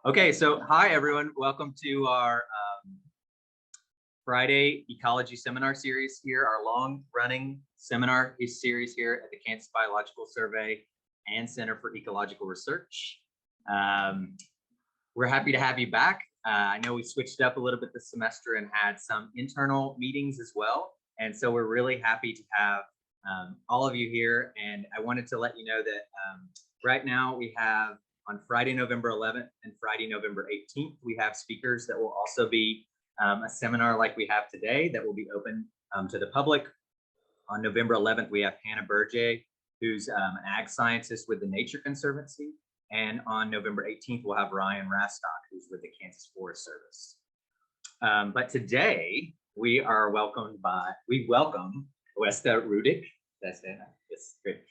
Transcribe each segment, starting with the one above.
Okay, so hi everyone. Welcome to our Friday ecology seminar series here, our long-running seminar series here at the Kansas Biological Survey and Center for Ecological Research. We're happy to have you back. I know we switched up a little bit this semester and had some internal meetings as well. And so we're really happy to have all of you here. And I wanted to let you know that right now we have on Friday, November 11th and Friday, November 18th, we have speakers that will also be a seminar like we have today that will be open to the public. On November 11th, we have Hannah Berge, who's an ag scientist with the Nature Conservancy. And on November 18th, we'll have Ryan Rastock, who's with the Kansas Forest Service. But today, we welcome Aoesta Rudick. That's it. It's great.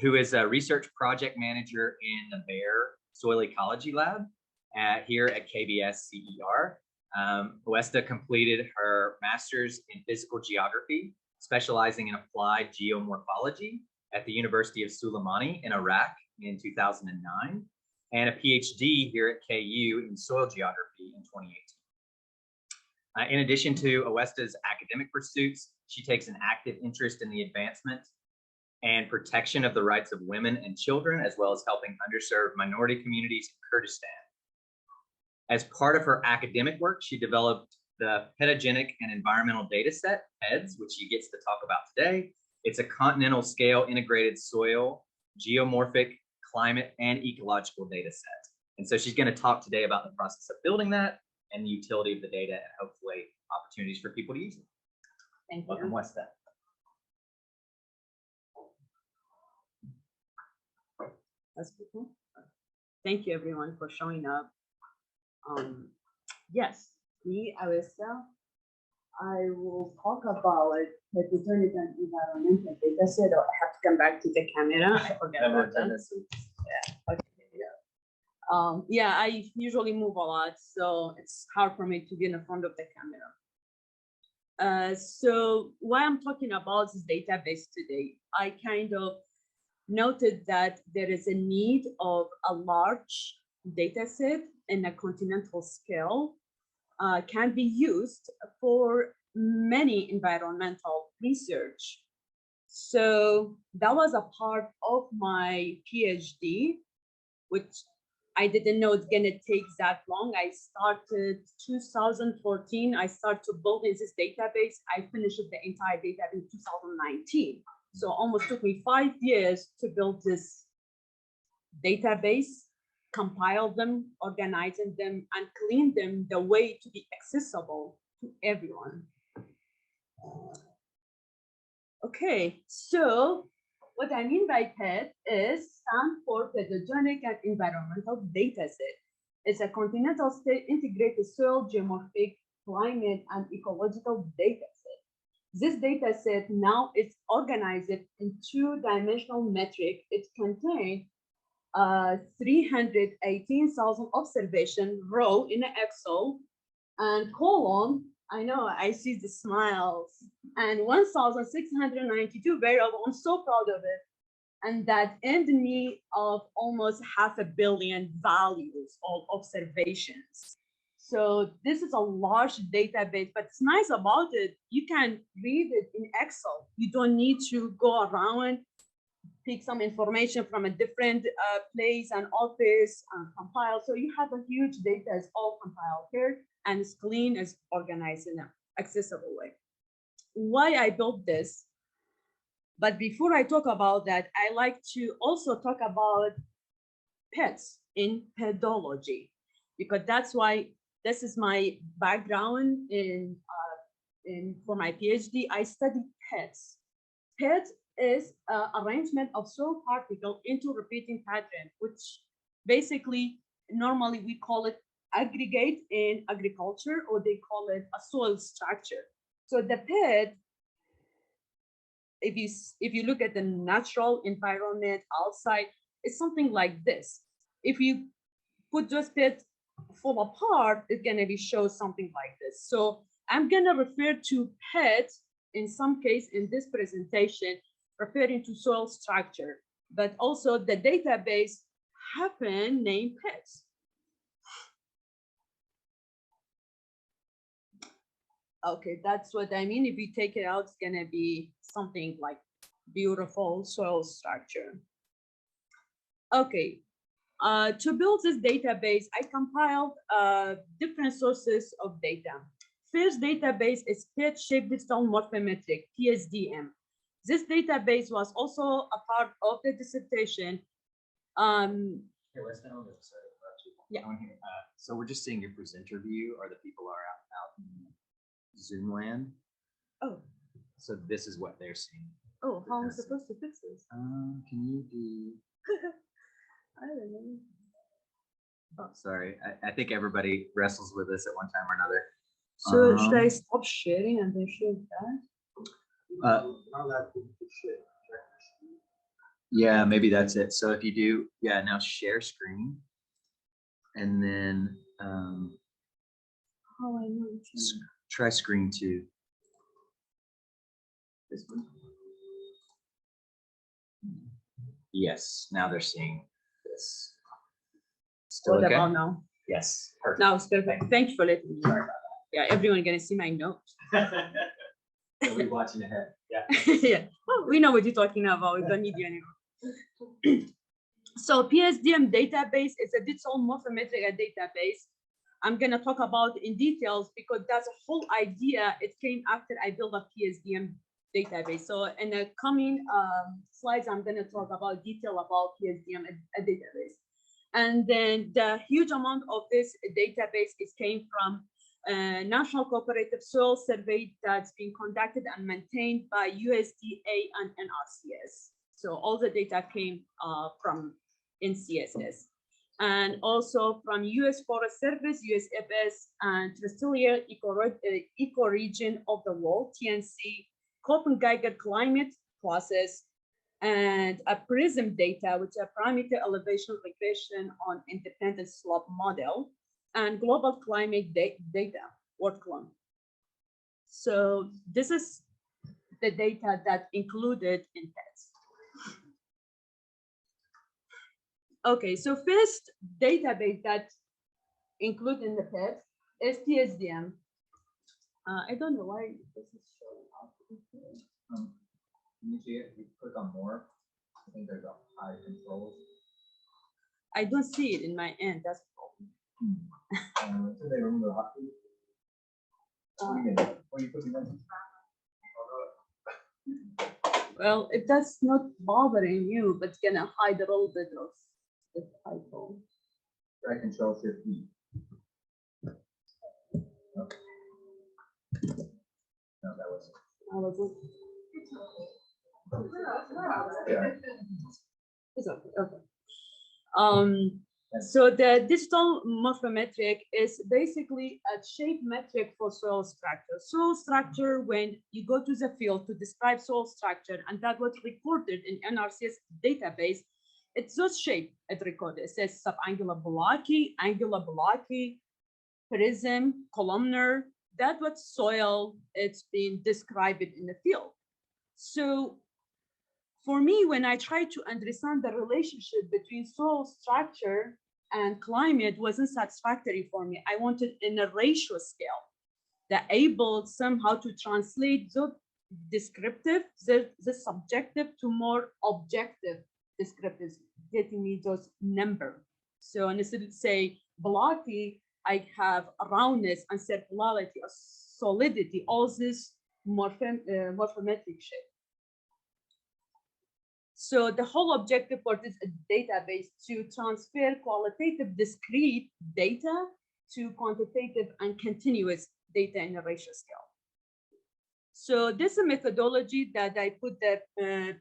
Who is a research project manager in the Baer Soil Ecology Lab here at KBS CER. Aoesta completed her master's in physical geography, specializing in applied geomorphology at the University of Suleimani in Iraq in 2009, and a PhD here at KU in soil geography in 2018. In addition to Aoesta's academic pursuits, she takes an active interest in the advancement and protection of the rights of women and children, as well as helping underserved minority communities in Kurdistan. As part of her academic work, she developed the Pedogenic and Environmental DataSet, PEDS, which she gets to talk about today. It's a continental scale integrated soil, geomorphic, climate, and ecological data set. And so she's going to talk today about the process of building that and the utility of the data and hopefully opportunities for people to use it. Thank you. Welcome, Aoesta. That's cool. Thank you everyone for showing up. Yes, me, Aoesta, I will talk about Pedogenic and Environmental DataSet. I have to come back to the camera. I forget about that. Yeah. Okay. Yeah. Yeah, I usually move a lot, so it's hard for me to be in the front of the camera. So why I'm talking about this database today, I kind of noted that there is a need of a large data set in a continental scale can be used for many environmental research. So that was a part of my PhD, which I didn't know it's gonna take that long. I started 2014. I started to build this database. I finished the entire database in 2019. So almost took me 5 years to build this database, compile them, organize them, and clean them the way to be accessible to everyone. Okay, so what I mean by PED is stand for Pedogenic and Environmental Dataset. It's a continental scale integrated soil, geomorphic, climate, and ecological dataset. This data set now is organized in two-dimensional metric. It contains 318,000 observation row in an Excel and column. I know I see the smiles, and 1,692 variable. I'm so proud of it. And that end me of almost 500 million values of observations. So this is a large database, but it's nice about it. You can read it in Excel. You don't need to go around, pick some information from a different place and office and compile. So you have a huge data, it's all compiled here and it's clean, it's organized in an accessible way. Why I built this? But before I talk about that, I like to also talk about pets in pedology, because that's why this is my background for my PhD. I study pets. Pets is arrangement of soil particle into repeating pattern, which basically normally we call it aggregate in agriculture, or they call it a soil structure. So the pet, if you look at the natural environment outside, it's something like this. If you put those pets full apart, it's gonna show something like this. So I'm gonna refer to pets in some case in this presentation, referring to soil structure, but also the database happen named PEDS. Okay, that's what I mean. If we take it out, it's gonna be something like beautiful soil structure. Okay, to build this database, I compiled different sources of data. First database is Ped Shape Morphometrics, PSDM. This database was also a part of the dissertation. Here, let's know this. Yeah. So we're just seeing your presenter view, or the people are out in Zoom land. Oh. So this is what they're seeing. Oh, how am I supposed to fix this? Can you do? I don't know. Oh, sorry. I think everybody wrestles with this at one time or another. So should I stop sharing and then share that? Yeah, maybe that's it. So if you do, yeah, now share screen, and then How I know? try screen 2. This one. Yes, now they're seeing this. Still What okay? about now? Yes, perfect. Now it's perfect. Thank you for letting me. Sorry about Yeah, everyone gonna see my notes. that. We'll be watching ahead. Yeah. Yeah, oh, we know what you're talking about. We don't need you anymore. So PSDM database is a digital morphometric database. I'm gonna talk about in details because that's a whole idea. It came after I built a PSDM database. So in the coming slides, I'm gonna talk about detail about PSDM database. And then the huge amount of this database came from National Cooperative Soil Survey that's been conducted and maintained by USDA and NRCS. So all the data came from NCSS. And also from US Forest Service, USFS, and Terrestrial Ecoregion of the World, TNC, Köppen climate process, and a PRISM data, which is a parameter elevation regression on independent slope model, and global climate data, WorldClim. So this is the data that included in PEDS. Okay, so first database that included in the PEDS is PSDM. I don't know why this is showing up. You click on more. I think there's a high controls. I don't see it in my end. That's the problem. Well, if that's not bothering you, but it's gonna hide a little bit of the title. Try Control Shift E. No, that wasn't. It's okay. Okay. So the digital morphometric is basically a shape metric for soil structure. Soil structure, when you go to the field to describe soil structure, and that was recorded in NRCS database, it's just shape it recorded. It says subangular blocky, angular blocky, prism, columnar. That what soil it's been described in the field. So for me, when I tried to understand the relationship between soil structure and climate wasn't satisfactory for me. I wanted in a ratio scale that able somehow to translate the descriptive, the subjective to more objective descriptives, getting me those numbers. So instead of say blocky, I have roundness and circularity, solidity, all this morphometric shape. So the whole objective for this database to transfer qualitative discrete data to quantitative and continuous data in a ratio scale. So this is a methodology that I put the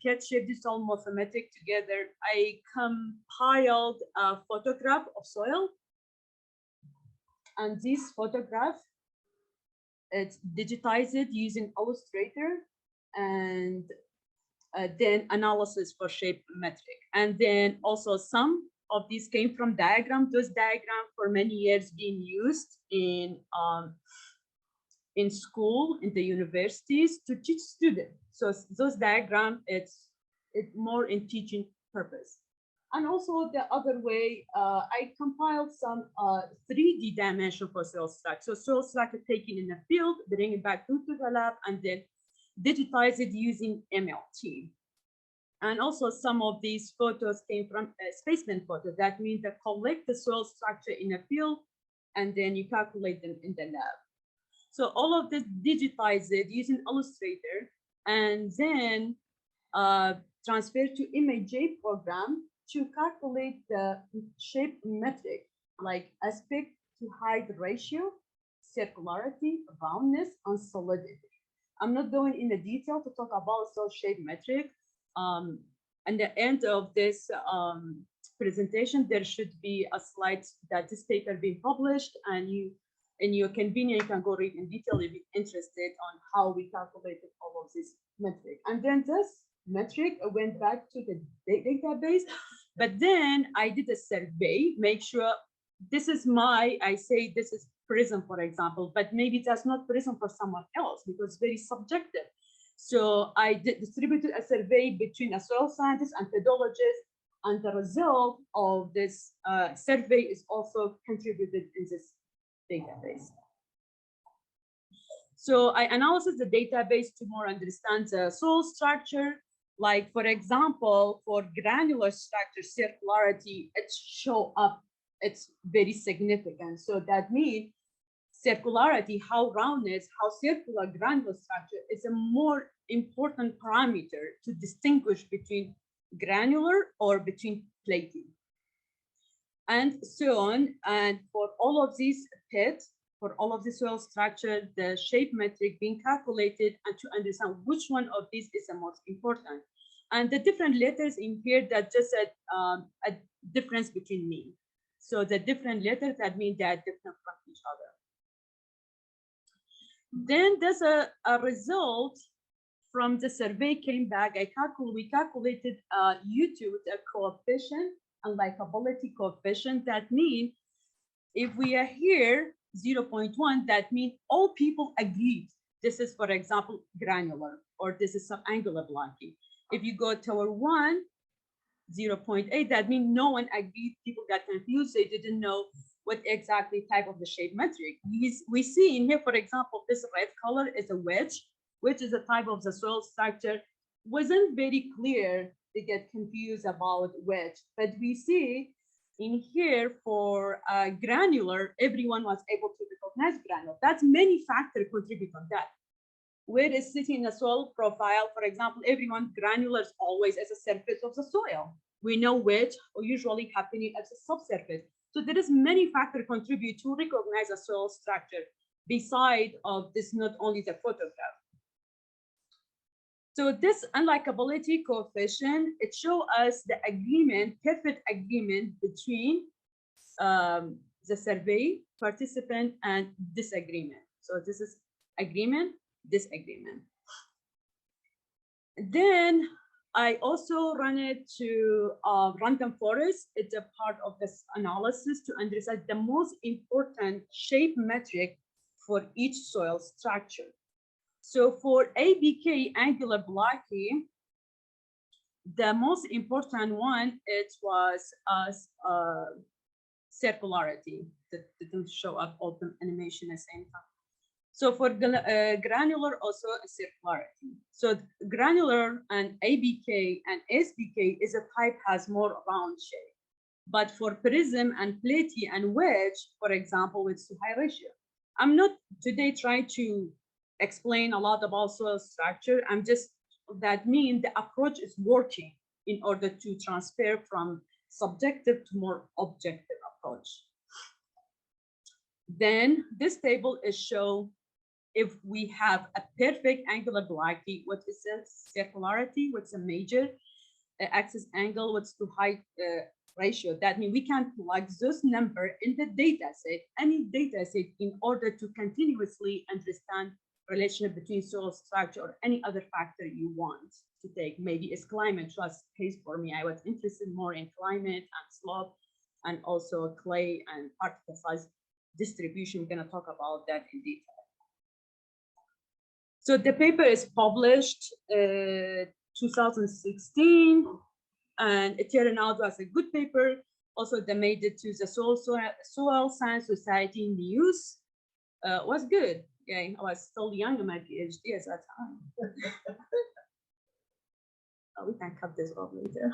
Ped Shape digital morphometric together. I compiled a photograph of soil, and this photograph, it's digitized using Illustrator, and then analysis for shape metric. And then also some of these came from diagram. Those diagrams for many years being used in school, in the universities to teach students. So those diagrams, it's more in teaching purpose. And also the other way, I compiled some 3D dimension for soil structure. So soil structure taken in the field, bring it back into the lab, and then digitize it using MLT. And also some of these photos came from spaceman photos. That means they collect the soil structure in a field, and then you calculate them in the lab. So all of this digitize it using Illustrator, and then transfer to ImageJ program to calculate the shape metric, like aspect to height ratio, circularity, roundness, and solidity. I'm not going in the detail to talk about soil shape metric. At the end of this presentation, there should be a slide that this paper being published, and you, in your convenience, you can go read in detail if you're interested on how we calculated all of this metric. And then this metric went back to the database, but then I did a survey, make sure this is I say this is PRISM, for example, but maybe that's not PRISM for someone else because it's very subjective. So I distributed a survey between a soil scientist and pedologist, and the result of this survey is also contributed in this database. So I analyzed the database to more understand the soil structure. Like, for example, for granular structure circularity, it show up, it's very significant. So that means circularity, how roundness, how circular granular structure is a more important parameter to distinguish between granular or between plating. And so on. And for all of these PEDs, for all of the soil structure, the shape metric being calculated, and to understand which one of these is the most important. And the different letters in here that just said a difference between mean. So the different letters that mean they are different from each other. Then there's a result from the survey came back. We calculated U2 with a coefficient and likability coefficient. That means if we are here 0.1, that means all people agreed. This is, for example, granular, or this is some angular blocking. If you go toward 1, 0.8, that means no one agreed. People got confused. They didn't know what exactly type of the shape metric. We see in here, for example, this red color is a wedge, which is a type of the soil structure. Wasn't very clear. They get confused about wedge, but we see in here for granular, everyone was able to recognize granular. That's many factors contribute on that. Where is sitting in the soil profile, for example, everyone granular is always as a surface of the soil. We know wedge or usually happening as a subsurface. So there is many factors contribute to recognize a soil structure beside of this, not only the photograph. So this unlikability coefficient, it shows us the agreement, perfect agreement between the survey participant and disagreement. So this is agreement, disagreement. Then I also run it to random forest. It's a part of this analysis to understand the most important shape metric for each soil structure. So for ABK, angular blocking, the most important one, it was circularity. That didn't show up all the animation at the same time. So for granular, also a circularity. So granular and ABK and SBK is a type has more round shape. But for prism and platy and wedge, for example, it's to high ratio. I'm not today trying to explain a lot about soil structure. I'm just, that means the approach is working in order to transfer from subjective to more objective approach. Then this table is show if we have a perfect angular blocking, what is the circularity, what's a major axis angle, what's the height ratio. That means we can plug this number in the data set, any data set, in order to continuously understand relationship between soil structure or any other factor you want to take. Maybe it's climate, just case for me. I was interested more in climate and slope and also clay and particle size distribution. We're going to talk about that in detail. So the paper is published 2016, And it turned out was a good paper. Also, they made it to the Soil Science Society News. Was good. Okay, I was still young in my PhD at that time. We can cut this off later.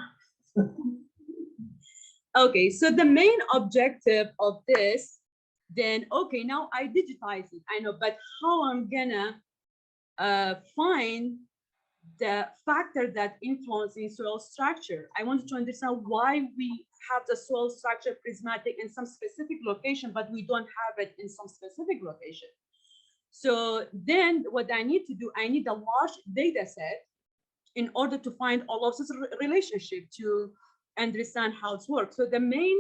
Okay, so the main objective of this, then, okay, now I digitize it, I know, but how I'm gonna find the factor that influencing soil structure? I wanted to understand why we have the soil structure prismatic in some specific location, but we don't have it in some specific location. So then what I need to do, I need a large data set in order to find all of this relationship to understand how it works. So the main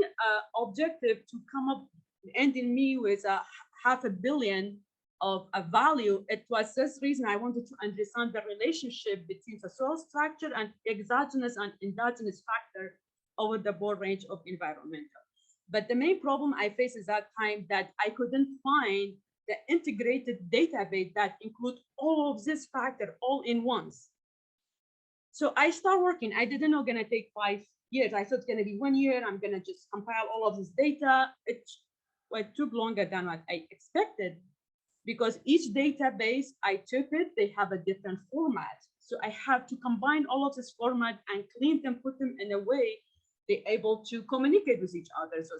objective to come up, ending me with a $500 million of a value, it was this reason I wanted to understand the relationship between the soil structure and exogenous and endogenous factor over the broad range of environmental. But the main problem I faced at that time that I couldn't find the integrated database that include all of this factor all in once. So I start working. I didn't know gonna take 5 years. I thought it's gonna be 1 year. I'm gonna just compile all of this data. It took longer than what I expected because each database I took it, they have a different format. So I have to combine all of this format and clean them, put them in a way they're able to communicate with each other. So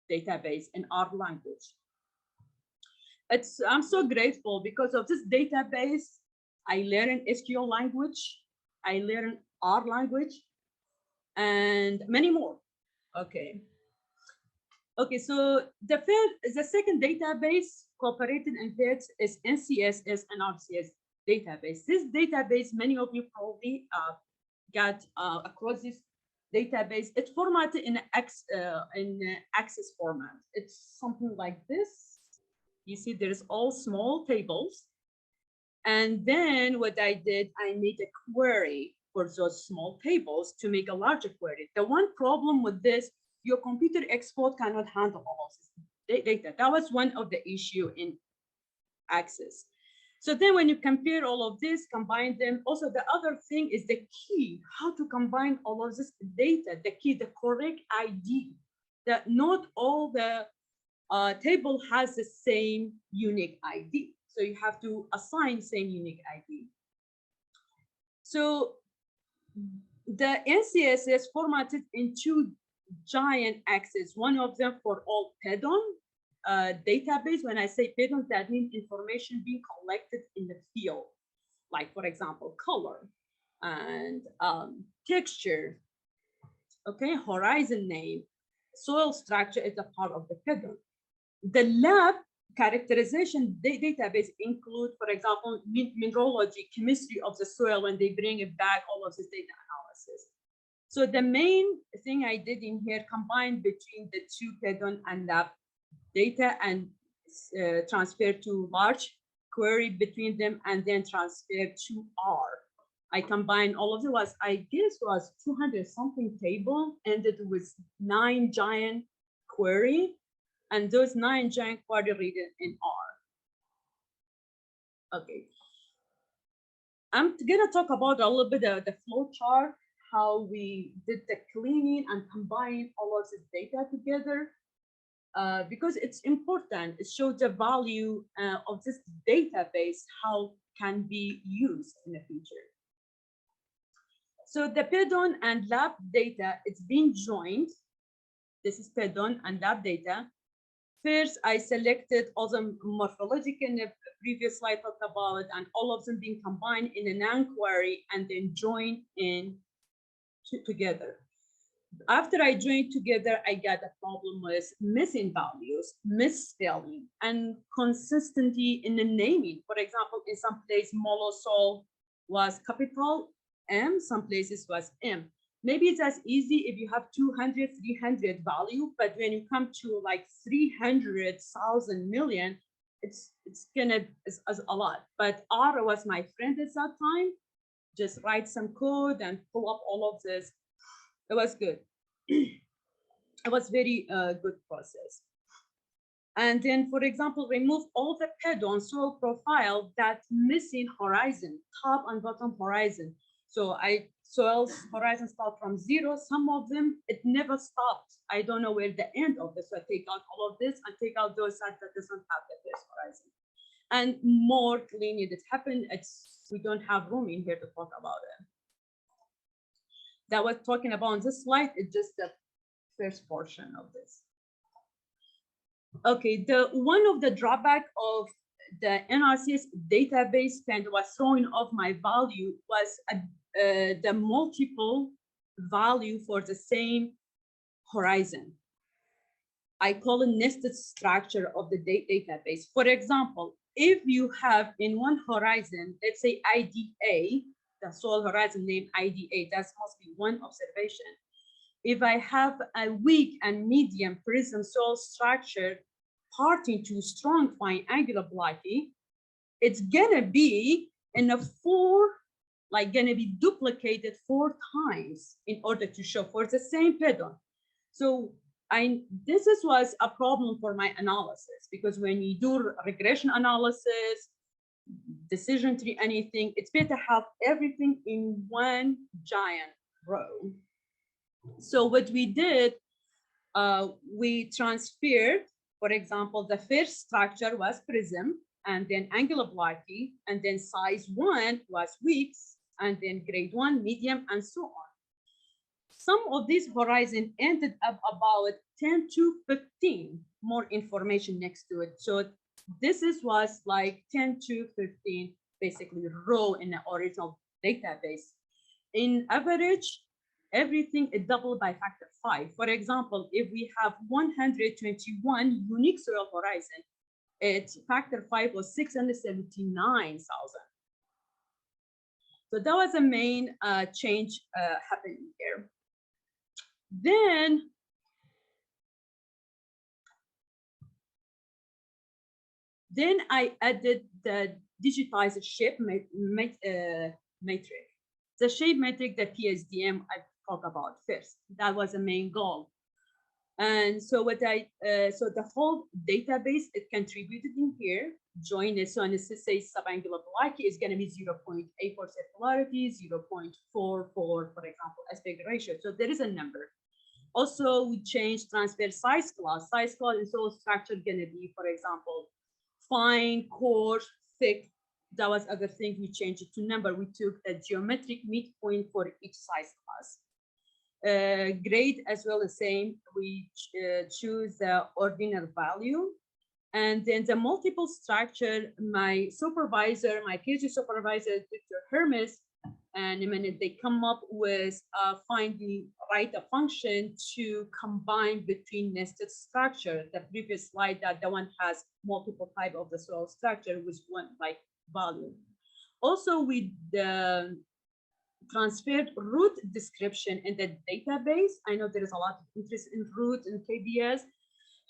database in our language. I'm so grateful because of this database. I learned SQL language. I learned R language and many more. Okay. Okay, so the second database cooperated in PEDS is NCSS and NRCS database. This database, many of you probably got across this database. It's formatted in Access format. It's something like this. You see, there's all small tables. And then what I did, I made a query for those small tables to make a larger query. The one problem with this, your computer export cannot handle all of this data. That was one of the issue in Access. So then when you compare all of this, combine them, also the other thing is the key, how to combine all of this data, the key, the correct ID, that not all the table has the same unique ID. So you have to assign same unique ID. So the NCS is formatted in two giant axes, one of them for all Pedon database. When I say Pedon, that means information being collected in the field, like for example, color and texture, okay, horizon name, soil structure is a part of the Pedon. The lab characterization database include, for example, mineralogy, chemistry of the soil when they bring it back, all of this data analysis. So the main thing I did in here, combined between the two Pedon and lab data and transfer to large query between them and then transfer to R. I combined all of it was, I guess was 200 something table, ended with 9 giant query. And those 9 giant query read in R. Okay. I'm gonna talk about a little bit of the flow chart, how we did the cleaning and combine all of this data together, because it's important. It shows the value of this database, how can be used in the future. So the Pedon and lab data, it's been joined. This is Pedon and lab data. First, I selected all the morphological in the previous slide talked about, and all of them being combined in a non-query and then joined in together. After I joined together, I got a problem with missing values, misspelling, and consistency in the naming. For example, in some place, molosol was capital M, some places was M. Maybe it's as easy if you have 200, 300 value, but when you come to like 300,000 million, it's a lot. But R was my friend at that time. Just write some code and pull up all of this. It was good. It was very good process. And then, for example, remove all the Pedon soil profile that missing horizon, top and bottom horizon. So I soils horizon start from 0. Some of them, it never stopped. I don't know where the end of this. So I take out all of this and take out those sites that doesn't have the first horizon. And more linear that happened. We don't have room in here to talk about it. That was talking about on this slide is just the first portion of this. Okay, one of the drawback of the NRCS database kind of was throwing off my value was the multiple value for the same horizon. I call it nested structure of the database. For example, if you have in one horizon, let's say IDA, the soil horizon named IDA, that must be one observation. If I have a weak and medium PRISM soil structure parting to strong fine angular blocky, it's gonna be in a gonna be duplicated 4 times in order to show for the same pedon. So this was a problem for my analysis, because when you do regression analysis, decision tree, anything, it's better to have everything in one giant row. So what we did, we transferred, for example, the first structure was PRISM, and then angular blocky, and then size 1 was weeks, and then grade 1, medium, and so on. Some of these horizons ended up about 10 to 15 more information next to it. So this was like 10 to 15 basically row in the original database. In average, everything is doubled by factor 5. For example, if we have 121 unique soil horizon, its factor 5 was 679,000. So that was a main change happening here. Then I added the digitized shape metric. The shape metric, the PSDM, I talk about first. That was the main goal. And so what so the whole database, it contributed in here, join it. So on this say subangular blocky is going to be 0.8 for circularity, 0.4 for example, aspect ratio. So there is a number. Also, we changed transfer size class. Size class is all structure going to be, for example, fine, coarse, thick. That was other thing. We changed it to number. We took a geometric midpoint for each size class. Grade as well the same. We choose the ordinal value. And then the multiple structure, my supervisor, my PhD supervisor, Dr. Hermes, and a minute they come up with write a function to combine between nested structure. The previous slide, that the one has multiple type of the soil structure with one like value. Also, we transferred root description in the database. I know there is a lot of interest in root and KBS,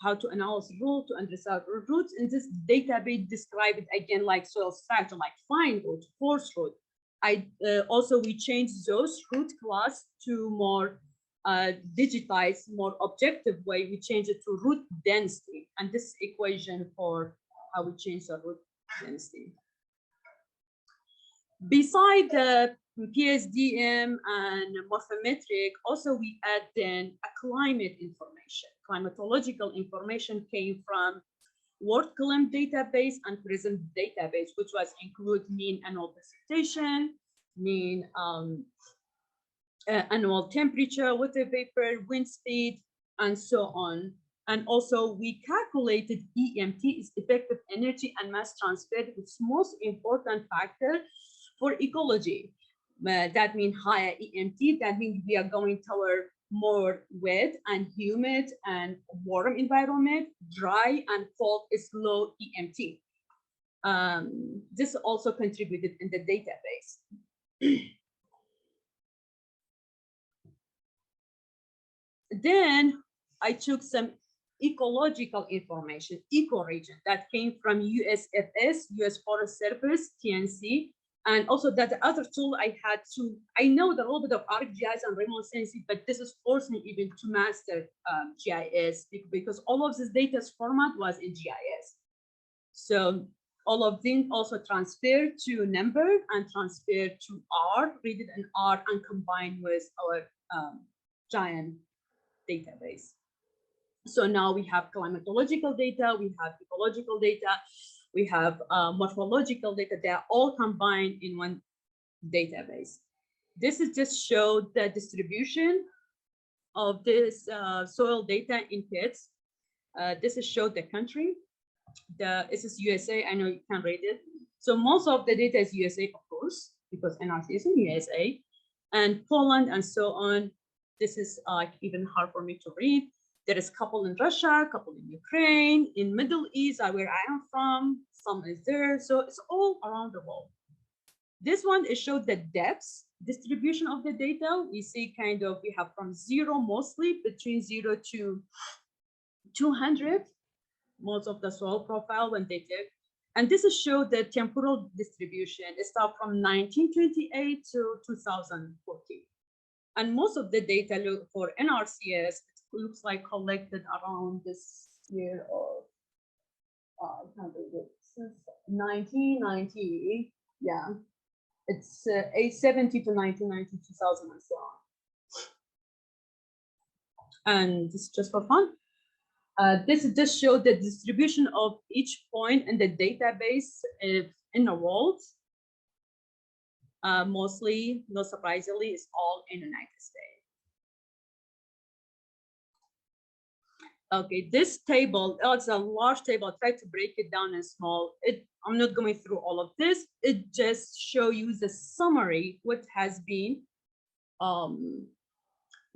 how to analyze root, to understand roots. In this database, describe it again like soil structure, like fine root, coarse root. Also, we changed those root class to more digitized, more objective way. We changed it to root density, and this equation for how we change the root density. Beside the PSDM and morphometric, also we add then a climate information. Climatological information came from WorldClim database and PRISM database, which was include mean annual precipitation, mean annual temperature, water vapor, wind speed, and so on. And also we calculated EMT, is effective energy and mass transfer, which is most important factor for ecology. That means higher EMT. That means we are going toward more wet and humid and warm environment. Dry and cold is low EMT. This also contributed in the database. Then I took some ecological information, ecoregion, that came from USFS, US Forest Service, TNC, and also that the other tool I had to, I know the little bit of ArcGIS and remote sensing, but this is forced me even to master GIS because all of this data's format was in GIS. So All of them also transfer to number and transfer to R, read it in R and combine with our giant database. So now we have climatological data, we have ecological data, we have morphological data. They are all combined in one database. This is just show the distribution of this soil data in PEDS. This is show the country. This is USA. I know you can read it. So most of the data is USA, of course, because NRCS is in USA, and Poland and so on. This is even hard for me to read. There is a couple in Russia, a couple in Ukraine, in Middle East, where I am from, some is there. So it's all around the world. This one is showed the depths distribution of the data. We see kind of, we have from 0 mostly between 0 to 200, most of the soil profile when they did. And this is showed the temporal distribution. It starts from 1928 to 2014. And most of the data look for NRCS, it looks like collected around this year of 1990. Yeah, it's 870 to 1990, 2000 and so on. And this is just for fun. This just showed the distribution of each point in the database in the world. Mostly, not surprisingly, it's all in the United States. Okay, this table, it's a large table. I tried to break it down in small. I'm not going through all of this. It just show you the summary, what has been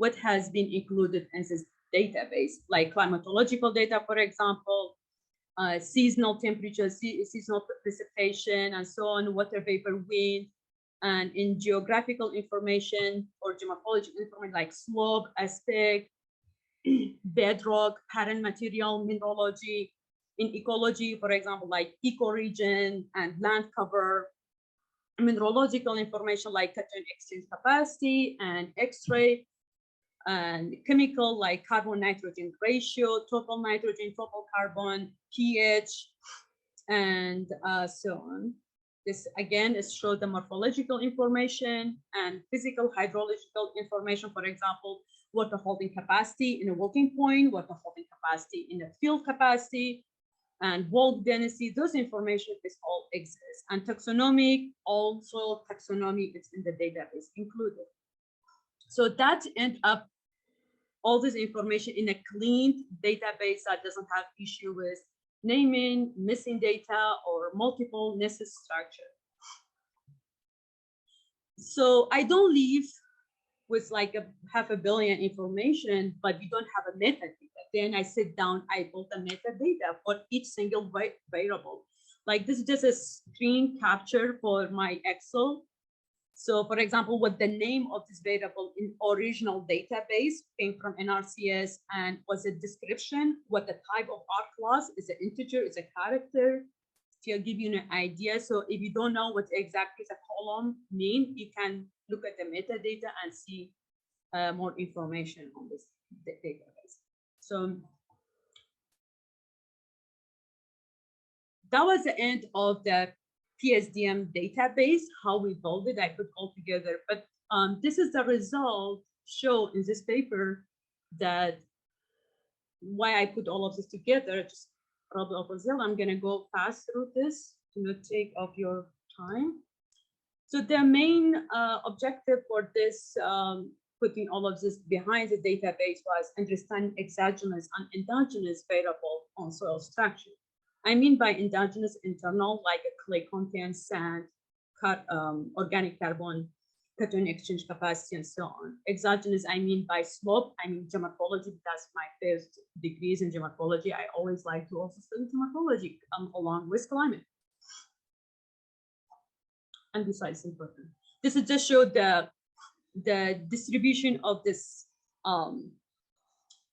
included in this database, like climatological data, for example, seasonal temperature, seasonal precipitation, and so on, water vapor, wind, and in geographical information or geomorphological information like slope, aspect, bedrock, parent material, mineralogy. In ecology, for example, like ecoregion and land cover, mineralogical information like cation exchange capacity and X-ray, and chemical like carbon nitrogen ratio, total nitrogen, total carbon, pH, and so on. This again is show the morphological information and physical hydrological information, for example, water holding capacity in a working point, water holding capacity in a field capacity, and bulk density. Those information is all exists. And taxonomic, also taxonomy is in the database included. So that end up all this information in a clean database that doesn't have issue with naming, missing data, or multiple nested structure. So I don't leave with like a 500 million information, but you don't have a metadata. Then I sit down, I build a metadata for each single variable. Like this is just a screen capture for my Excel. So for example, what the name of this variable in original database came from NRCS, and was a description, what the type of R class is, an integer, is a character, to give you an idea. So if you don't know what exactly the column mean, you can look at the metadata and see more information on this database. So that was the end of the PSDM database, how we built it. I put all together, but this is the result show in this paper, that why I put all of this together. Just probably opposite. I'm gonna go fast through this to not take up your time. So the main objective for this putting all of this behind the database was understand exogenous and endogenous variable on soil structure. I mean by endogenous, internal, like a clay content, sand, organic carbon, cation exchange capacity, and so on. Exogenous, I mean by slope, I mean geomorphology. That's my first degrees in geomorphology. I always like to also study geomorphology along with climate. And besides, important. This is just show the distribution of this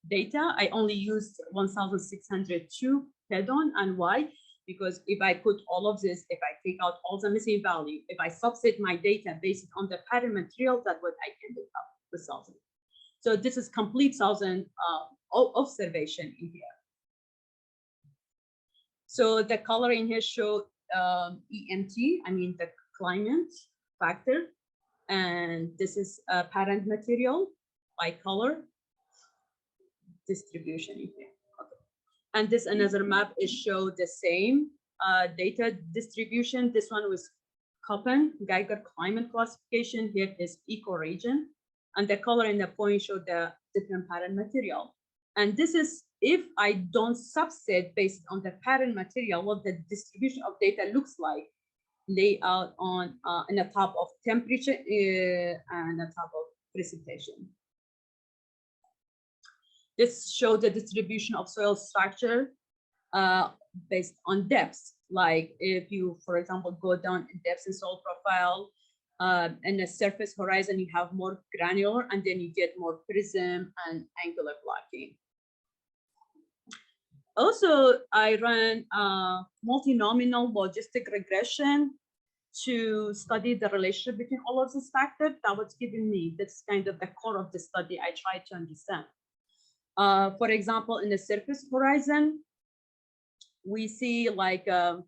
data. I only used 1,602 Pedon, and why? Because if I put all of this, if I take out all the missing value, if I subset my data based on the pattern material, that's what I ended up with 1,000. So this is complete 1,000 observation in here. So the color in here show EMT, I mean the climate factor, and this is a parent material by color distribution here. Okay. And this another map is show the same data distribution. This one was Köppen Geiger climate classification. Here is ecoregion, and the color in the point show the different parent material. And this is if I don't subset based on the parent material, what the distribution of data looks like, layout on in the top of temperature and the top of precipitation. This shows the distribution of soil structure based on depths. Like if you, for example, go down in depths in soil profile, in the surface horizon, you have more granular, and then you get more prism and angular blocking. Also, I ran multi-nominal logistic regression to study the relationship between all of these factors. That was giving me, that's kind of the core of the study I tried to understand. For example, in the surface horizon, we see like the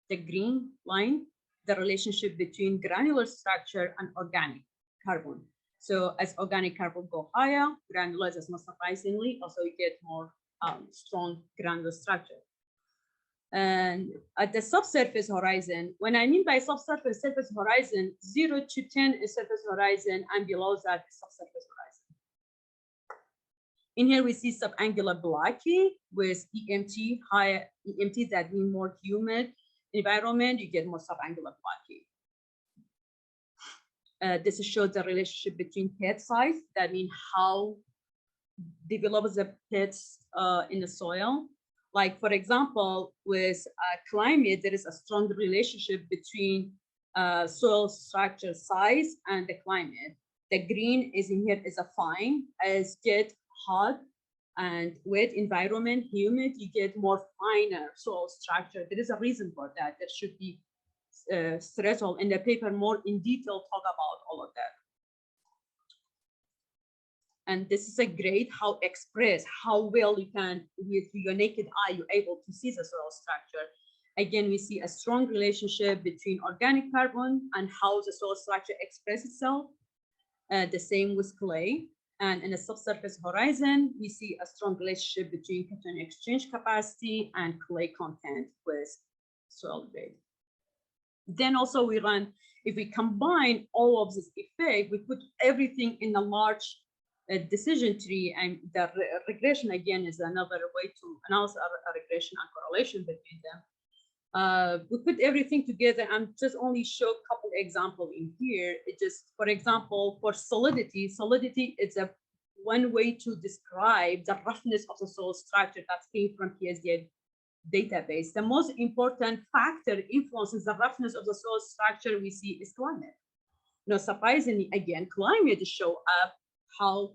green line, the relationship between granular structure and organic carbon. So as organic carbon go higher, granular, as not surprisingly, also you get more strong granular structure. And at the subsurface horizon, when I mean by subsurface surface horizon, 0 to 10 is surface horizon, and below that is subsurface horizon. In here, we see subangular blocking with EMT, higher EMT, that means more humid environment, you get more subangular blocking. This shows the relationship between ped size, that means how develops the peds in the soil. Like, for example, with climate, there is a strong relationship between soil structure size and the climate. The green is in here is a fine. As get hot and wet environment, humid, you get more finer soil structure. There is a reason for that. There should be threshold in the paper more in detail talk about all of that. And this is a great how express how well you can, with your naked eye, you're able to see the soil structure. Again, we see a strong relationship between organic carbon and how the soil structure expresses itself. The same with clay. And in the subsurface horizon, we see a strong relationship between cation exchange capacity and clay content with soil grade. Then also we run, if we combine all of this effect, we put everything in a large decision tree, and the regression again is another way to announce a regression and correlation between them. We put everything together and just only show a couple examples in here. It just, for example, for solidity, solidity is a one way to describe the roughness of the soil structure that came from PSDM database. The most important factor influences the roughness of the soil structure we see is climate. Now, surprisingly, again, climate show up how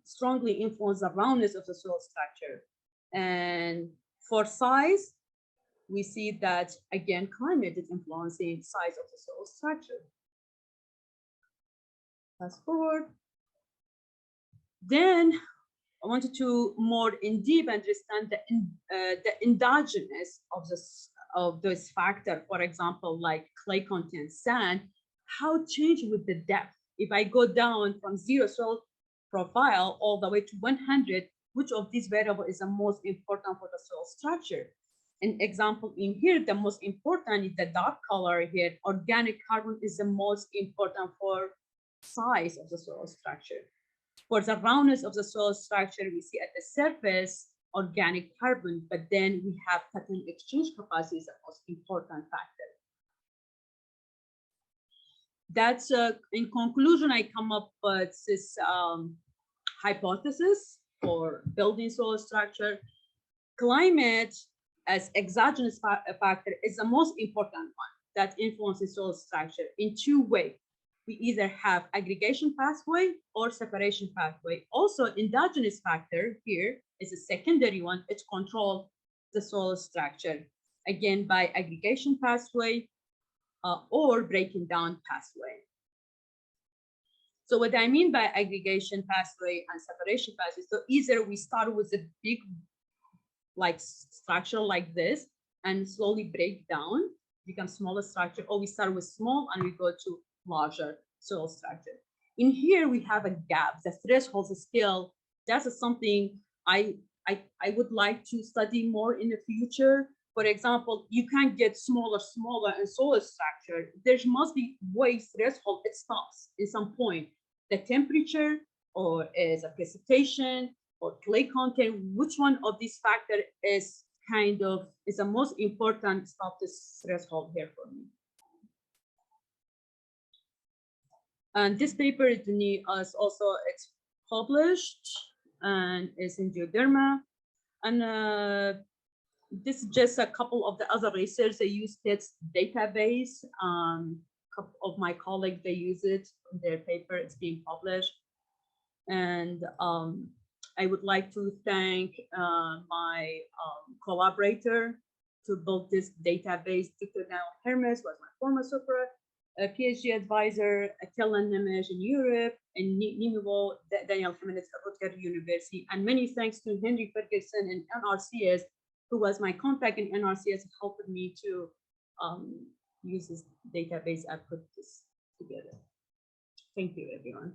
strongly influence the roundness of the soil structure. And for size, we see that, again, climate is influencing size of the soil structure. Fast forward. Then I wanted to more in deep understand the endogenous of this factor. For example, like clay content, sand, how change with the depth. If I go down from 0 soil profile all the way to 100, which of these variables is the most important for the soil structure? An example in here, the most important is the dark color here. Organic carbon is the most important for size of the soil structure. For the roundness of the soil structure, we see at the surface organic carbon, but then we have cation exchange capacity is the most important factor. That's in conclusion, I come up with this hypothesis for building soil structure. Climate as exogenous factor is the most important one that influences soil structure in 2 ways. We either have aggregation pathway or separation pathway. Also, endogenous factor here is a secondary one. It controls the soil structure, again, by aggregation pathway or breaking down pathway. So what I mean by aggregation pathway and separation pathway, so either we start with a big like structure like this, and slowly break down, become smaller structure, or we start with small and we go to larger soil structure. In here, we have a gap, the threshold scale. That's something I would like to study more in the future. For example, you can't get smaller in soil structure. There must be way threshold, it stops at some point. The temperature, or is a precipitation, or clay content, which one of these factors is the most important stop this threshold here for me. And this paper is also it's published and is in Geoderma. And this is just a couple of the other research. They use PEDS database. Couple of my colleagues, they use it in their paper. It's being published. And I would like to thank my collaborator to build this database. Dr. Daniel Hermes was my former super PhD advisor at Kellen Nemesh in Europe, and Nimivo Daniel Jimenez at Rutgers University. And many thanks to Henry Ferguson and NRCS, who was my contact in NRCS, helped me to use this database. I put this together. Thank you, everyone.